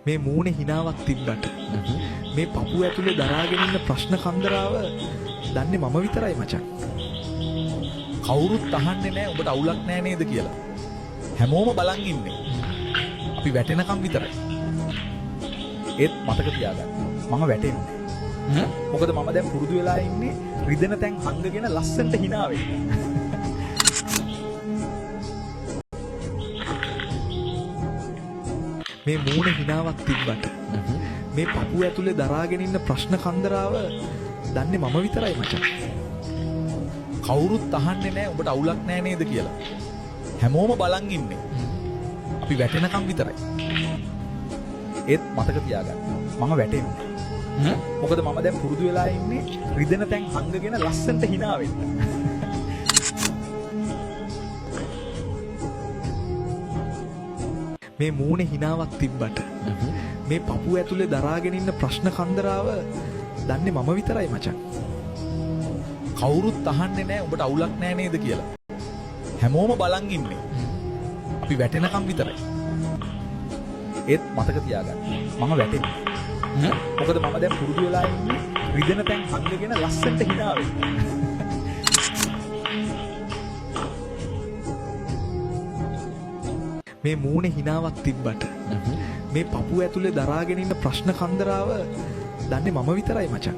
මේ මූණේ හිනාවක් තිබ්බට මේ පපුව ඇතුලේ දරාගෙන ඉන්න ප්‍රශ්න කන්දරාව දන්නේ මම විතරයි මචං. කවුරුත් අහන්නේ නැහැ ඔබට අවුලක් නැහැ නේද කියලා. හැමෝම බලන් ඉන්නේ. අපි වැටෙනකම් විතරයි. ඒත් මතක තියාගන්න. මම වැටෙන්නේ. මොකද මම දැන් පුරුදු වෙලා ඉන්නේ රිදෙන තැන් හංගගෙන ලස්සනට hina වෙන්න. මේ මූණේ හිනාවක් තිබ්බට මේ පපුව ඇතුලේ දරාගෙන ඉන්න ප්‍රශ්න කන්දරාව දන්නේ මම විතරයි මචං. කවුරුත් අහන්නේ නැහැ ඔබට අවුලක් නැහැ නේද කියලා. හැමෝම බලන් ඉන්නේ. අපි වැටෙනකම් විතරයි. ඒත් මතක තියාගන්න. මම වැටෙන්නේ. මොකද මම දැන් පුරුදු වෙලා ඉන්නේ රිදෙන තැන් හංගගෙන ලස්සනට hina වෙන්න. මේ මූණේ හිනාවක් තිබ්බට මේ පපුව ඇතුලේ දරාගෙන ඉන්න ප්‍රශ්න කන්දරාව දන්නේ මම විතරයි මචං. කවුරුත් අහන්නේ නැහැ ඔබට අවුලක් නැහැ නේද කියලා. හැමෝම බලන් ඉන්නේ. අපි වැටෙනකම් විතරයි. ඒත් මතක තියාගන්න. මම වැටෙන්නේ. මොකද මම දැන් පුරුදු වෙලා ඉන්නේ රිදෙන තැන් හංගගෙන ලස්සනට hina වෙන්න. මේ මූණේ හිනාවක් තිබ්බට මේ පපුව ඇතුලේ දරාගෙන ඉන්න ප්‍රශ්න කන්දරාව දන්නේ මම විතරයි මචං.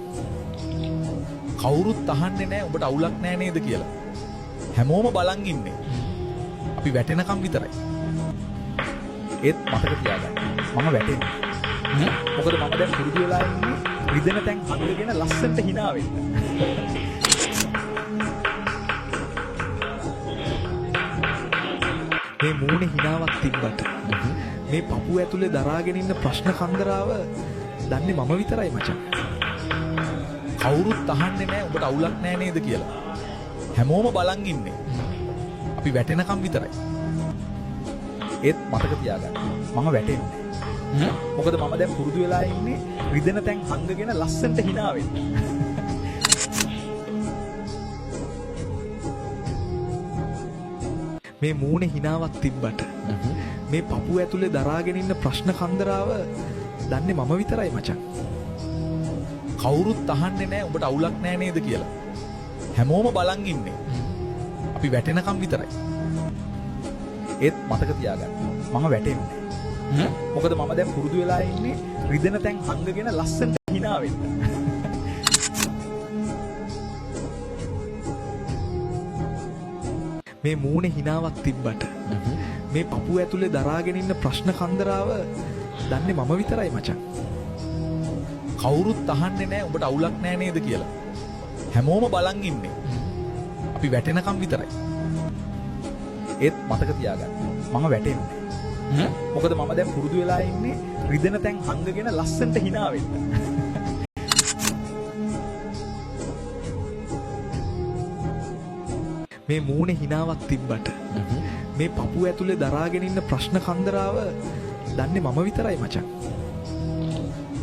කවුරුත් අහන්නේ නැහැ ඔබට අවුලක් නැහැ නේද කියලා. හැමෝම බලන් ඉන්නේ. අපි වැටෙනකම් විතරයි. ඒත් මතක තියාගන්න. මම වැටෙන්නේ. මොකද මම දැන් පුරුදු වෙලා ඉන්නේ රිදෙන තැන් හංගගෙන ලස්සනට hina වෙන්න. මේ මූණේ හිනාවක් තිබ්බට මේ පපුව ඇතුලේ දරාගෙන ඉන්න ප්‍රශ්න කන්දරාව දන්නේ මම විතරයි මචං. කවුරුත් අහන්නේ නැහැ ඔබට අවුලක් නැහැ නේද කියලා. හැමෝම බලන් ඉන්නේ. අපි වැටෙනකම් විතරයි. ඒත් මතක තියාගන්න. මම වැටෙන්නේ. මොකද මම දැන් පුරුදු වෙලා ඉන්නේ රිදෙන තැන් හංගගෙන ලස්සනට hina වෙන්න. මේ මූණේ හිනාවක් තිබ්බට මේ පපුව ඇතුලේ දරාගෙන ඉන්න ප්‍රශ්න කන්දරාව දන්නේ මම විතරයි මචං. කවුරුත් අහන්නේ නැහැ ඔබට අවුලක් නැහැ නේද කියලා. හැමෝම බලන් ඉන්නේ. අපි වැටෙනකම් විතරයි. ඒත් මතක තියාගන්න. මම වැටෙන්නේ. මොකද මම දැන් පුරුදු වෙලා ඉන්නේ රිදෙන තැන් හංගගෙන ලස්සනට hina වෙන්න. මේ මූණේ හිනාවක් තිබ්බට මේ පපුව ඇතුලේ දරාගෙන ඉන්න ප්‍රශ්න කන්දරාව දන්නේ මම විතරයි මචං. කවුරුත් අහන්නේ නැහැ ඔබට අවුලක් නැහැ නේද කියලා. හැමෝම බලන් ඉන්නේ. අපි වැටෙනකම් විතරයි. ඒත් මතක තියාගන්න. මම වැටෙන්නේ. මොකද මම දැන් පුරුදු වෙලා ඉන්නේ රිදෙන තැන් හංගගෙන ලස්සනට hina වෙන්න. මේ මූණේ හිනාවක් තිබ්බට මේ පපුව ඇතුලේ දරාගෙන ඉන්න ප්‍රශ්න කන්දරාව දන්නේ මම විතරයි මචං.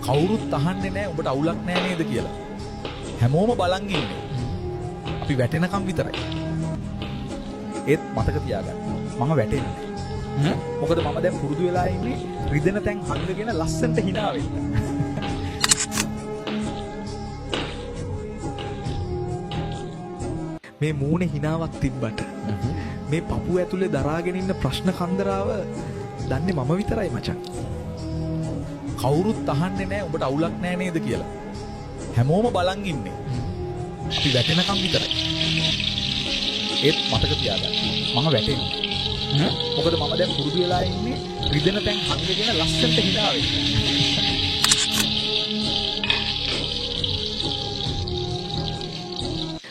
කවුරුත් අහන්නේ නැහැ ඔබට අවුලක් නැහැ නේද කියලා. හැමෝම බලන් ඉන්නේ. අපි වැටෙනකම් විතරයි. ඒත් මතක තියාගන්න. මම වැටෙන්නේ. මොකද මම දැන් පුරුදු වෙලා ඉන්නේ රිදෙන තැන් හංගගෙන ලස්සනට hina වෙන්න. මේ මූණේ හිනාවක් තිබ්බට මේ පපුව ඇතුලේ දරාගෙන ඉන්න ප්‍රශ්න කන්දරාව දන්නේ මම විතරයි මචං. කවුරුත් අහන්නේ නැහැ ඔබට අවුලක් නැහැ නේද කියලා. හැමෝම බලන් ඉන්නේ. අපි වැටෙනකම් විතරයි. ඒත් මතක තියාගන්න. මම වැටෙන්නේ. මොකද මම දැන් පුරුදු වෙලා ඉන්නේ රිදෙන තැන් හංගගෙන ලස්සනට hina වෙන්න.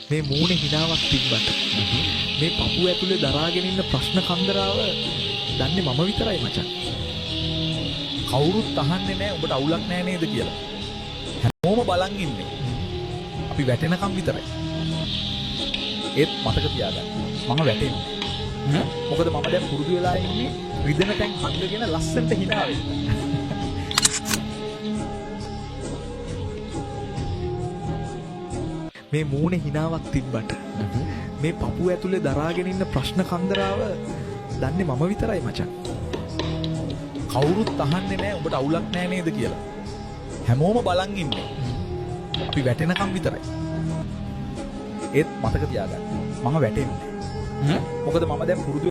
මේ මූණේ හිනාවක් තිබ්බට මේ පපුව ඇතුලේ දරාගෙන ඉන්න ප්‍රශ්න කන්දරාව දන්නේ මම විතරයි මචං. කවුරුත් අහන්නේ නැහැ ඔබට අවුලක් නැහැ නේද කියලා. හැමෝම බලන් ඉන්නේ. අපි වැටෙනකම් විතරයි. ඒත් මතක තියාගන්න. මම වැටෙන්නේ. මොකද මම දැන් පුරුදු වෙලා ඉන්නේ රිදෙන තැන් හංගගෙන ලස්සනට hina වෙන්න. මේ මූණේ හිනාවක් තිබ්බට මේ පපුව ඇතුලේ දරාගෙන ඉන්න ප්‍රශ්න කන්දරාව දන්නේ මම විතරයි මචං. කවුරුත් අහන්නේ නැහැ උඹට අවුලක් නැහැ නේද කියලා. හැමෝම බලන් ඉන්නේ. අපි වැටෙනකම් විතරයි. ඒත් මතක තියාගන්න. මම වැටෙන්නේ නැහැ. මොකද මම දැන් පුරුදු